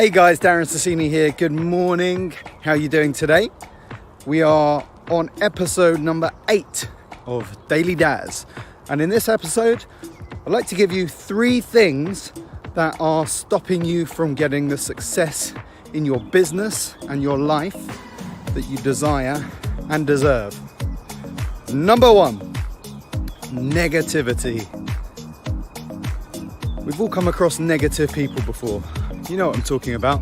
Hey guys, Darren Sassienie here. Good morning. How are you doing today? We are on episode number 8 of DailyDaz. And in this episode, I'd like to give you 3 things that are stopping you from getting the success in your business and your life that you desire and deserve. Number 1, negativity. We've all come across negative people before. You know what I'm talking about.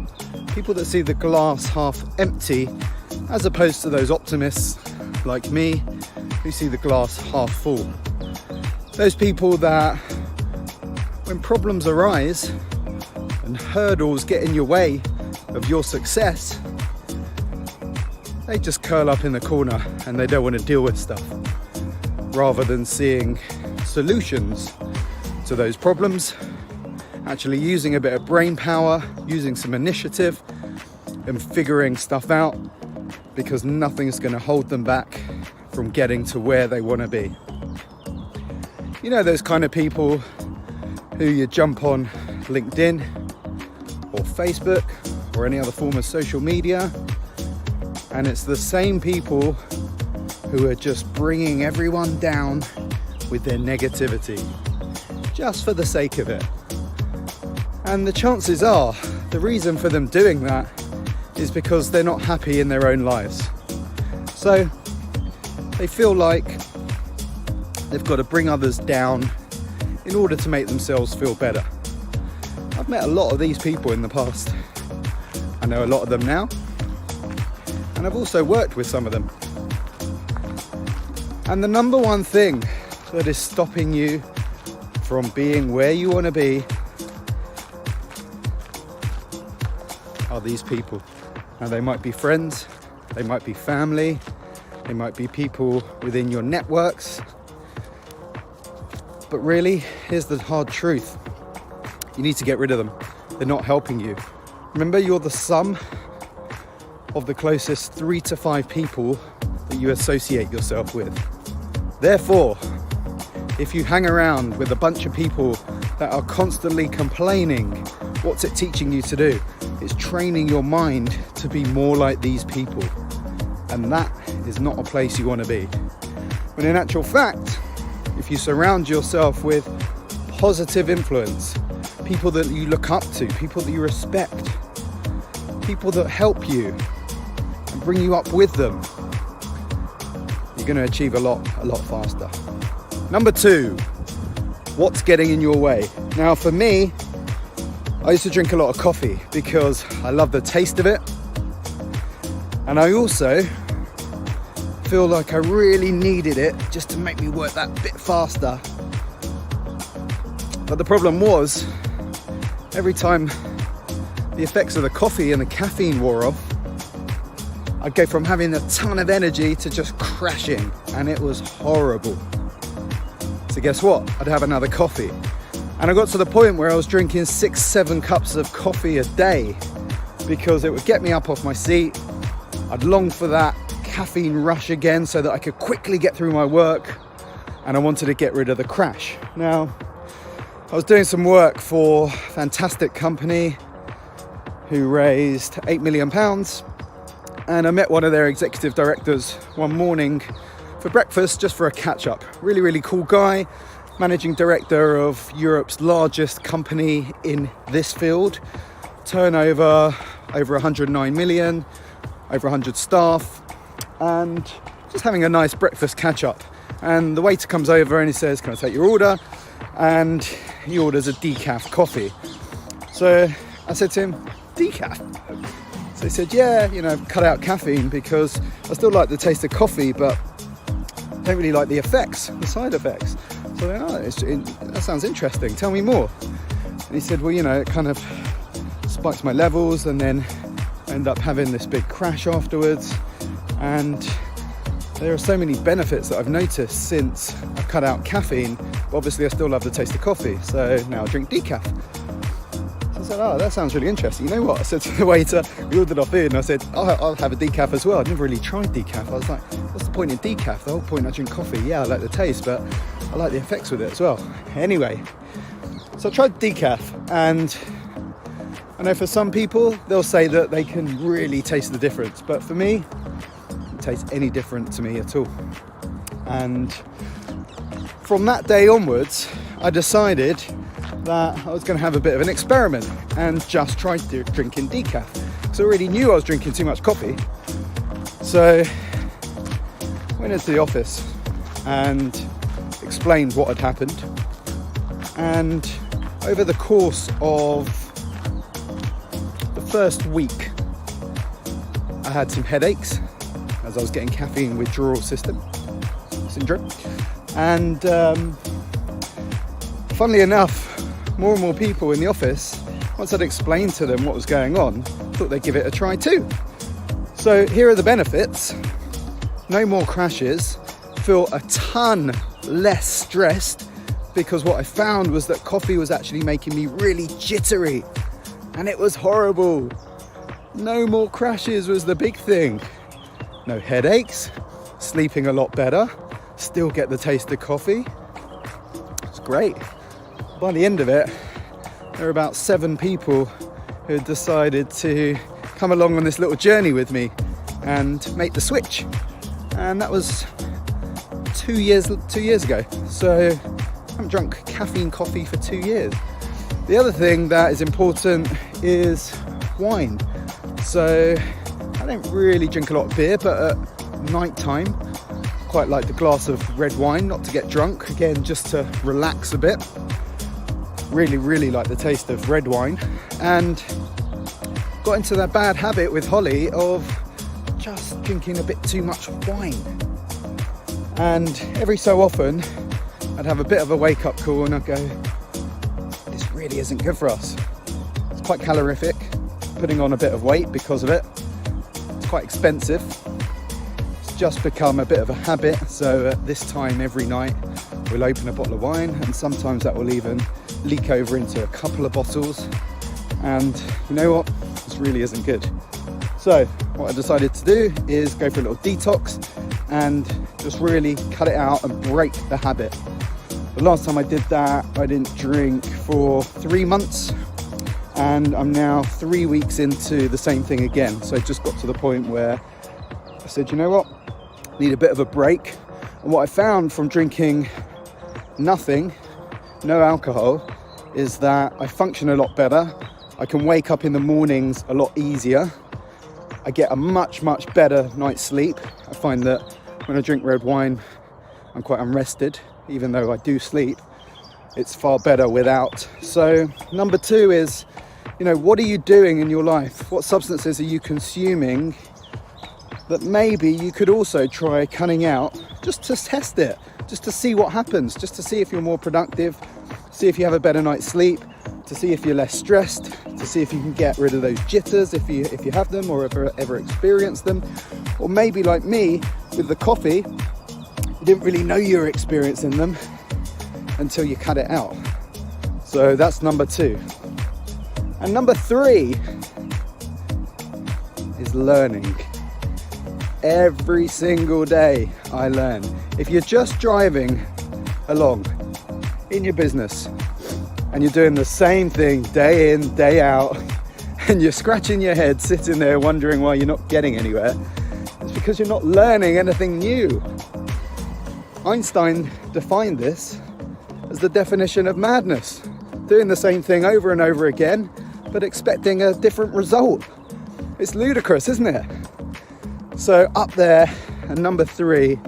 People that see the glass half empty as opposed to those optimists like me who see the glass half full. Those people that when problems arise and hurdles get in your way of your success, they just curl up in the corner and they don't want to deal with stuff rather than seeing solutions to those problems, actually using a bit of brain power, using some initiative and figuring stuff out, because nothing's going to hold them back from getting to where they want to be. You know, those kind of people who you jump on LinkedIn or Facebook or any other form of social media, and it's the same people who are just bringing everyone down with their negativity just for the sake of it. And the chances are, the reason for them doing that is because they're not happy in their own lives. So they feel like they've got to bring others down in order to make themselves feel better. I've met a lot of these people in the past. I know a lot of them now. And I've also worked with some of them. And the number one thing that is stopping you from being where you want to be are these people. Now, they might be friends, they might be family, they might be people within your networks, but really, here's the hard truth: you need to get rid of them. They're not helping you. Remember, you're the sum of the closest 3 to 5 people that you associate yourself with. Therefore, if you hang around with a bunch of people that are constantly complaining, what's it teaching you to do? It's training your mind to be more like these people. And that is not a place you want to be. When in actual fact, if you surround yourself with positive influence, people that you look up to, people that you respect, people that help you and bring you up with them, you're going to achieve a lot faster. Number 2, what's getting in your way? Now, for me, I used to drink a lot of coffee because I love the taste of it, and I also feel like I really needed it just to make me work that bit faster. But the problem was, every time the effects of the coffee and the caffeine wore off, I'd go from having a ton of energy to just crashing, and it was horrible. So guess what? I'd have another coffee. And I got to the point where I was drinking 6-7 cups of coffee a day because it would get me up off my seat. I'd long for that caffeine rush again so that I could quickly get through my work, and I wanted to get rid of the crash. Now, I was doing some work for a fantastic company who raised £8 million, and I met one of their executive directors one morning for breakfast just for a catch-up. Really, really cool guy. Managing director of Europe's largest company in this field, turnover over 109 million, over 100 staff, and just having a nice breakfast catch up. And the waiter comes over and he says, "Can I take your order?" And he orders a decaf coffee. So I said to him, "Decaf?" So he said, "Yeah, cut out caffeine because I still like the taste of coffee, but I don't really like the side effects." So that sounds interesting. Tell me more. And he said, "Well, it kind of spikes my levels, and then I end up having this big crash afterwards. And there are so many benefits that I've noticed since I've cut out caffeine. But obviously, I still love the taste of coffee, so now I drink decaf." So I said, "Oh, that sounds really interesting. You know what?" I said to the waiter, we ordered our food, and I said, I'll have a decaf as well. I'd never really tried decaf. I was like, what's the point in decaf? The whole point, I drink coffee. Yeah, I like the taste, but I like the effects with it as well. Anyway, so I tried decaf, and I know for some people, they'll say that they can really taste the difference, but for me, it tastes any different to me at all. And from that day onwards, I decided that I was going to have a bit of an experiment and just try drinking decaf. Because I already knew I was drinking too much coffee. So I went into the office and explained what had happened. And over the course of the first week, I had some headaches as I was getting caffeine withdrawal syndrome. And funnily enough, more and more people in the office, once I'd explained to them what was going on, thought they'd give it a try too. So here are the benefits. No more crashes, feel a ton less stressed, because what I found was that coffee was actually making me really jittery, and it was horrible. No more crashes was the big thing. No headaches, sleeping a lot better, still get the taste of coffee. It's great. By the end of it, there were about 7 people who had decided to come along on this little journey with me and make the switch. And that was 2 years ago. So I haven't drunk caffeine coffee for 2 years. The other thing that is important is wine. So I don't really drink a lot of beer, but at night time, quite like the glass of red wine, not to get drunk, again, just to relax a bit. Really like the taste of red wine, and got into that bad habit with Holly of just drinking a bit too much wine. And every so often I'd have a bit of a wake-up call and I'd go, this really isn't good for us. It's quite calorific, putting on a bit of weight because of it. It's quite expensive. It's just become a bit of a habit. So at this time every night we'll open a bottle of wine, and sometimes that will even leak over into a couple of bottles. And you know what? This really isn't good. So what I decided to do is go for a little detox and just really cut it out and break the habit. The last time I did that, I didn't drink for 3 months, and I'm now 3 weeks into the same thing again. So it just got to the point where I said, you know what? Need a bit of a break. And what I found from drinking nothing, no alcohol, is that I function a lot better. I can wake up in the mornings a lot easier. I get a much better night's sleep. I find that when I drink red wine, I'm quite unrested, even though I do sleep. It's far better without. So number 2 is, what are you doing in your life? What substances are you consuming that maybe you could also try cutting out, just to test it, just to see what happens, just to see if you're more productive, see if you have a better night's sleep, to see if you're less stressed, to see if you can get rid of those jitters if you have them or ever experienced them. Or maybe like me with the coffee, you didn't really know you were experiencing them until you cut it out. So that's number 2. And number 3 is learning. Every single day I learn. If you're just driving along in your business and you're doing the same thing day in, day out, and you're scratching your head sitting there wondering why you're not getting anywhere, it's because you're not learning anything new. Einstein defined this as the definition of madness. Doing the same thing over and over again, but expecting a different result. It's ludicrous, isn't it? So up there, and number 3,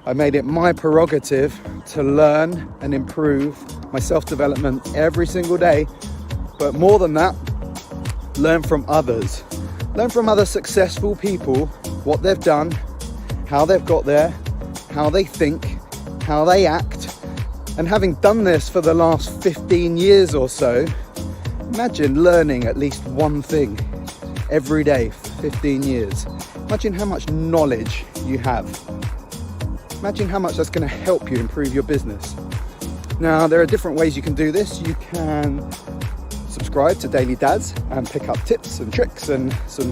I made it my prerogative to learn and improve my self-development every single day. But more than that, learn from others. Learn from other successful people, what they've done, how they've got there, how they think, how they act. And having done this for the last 15 years or so, imagine learning at least one thing every day for 15 years. Imagine how much knowledge you have. Imagine how much that's going to help you improve your business. Now, there are different ways you can do this. You can subscribe to DailyDaz and pick up tips and tricks and some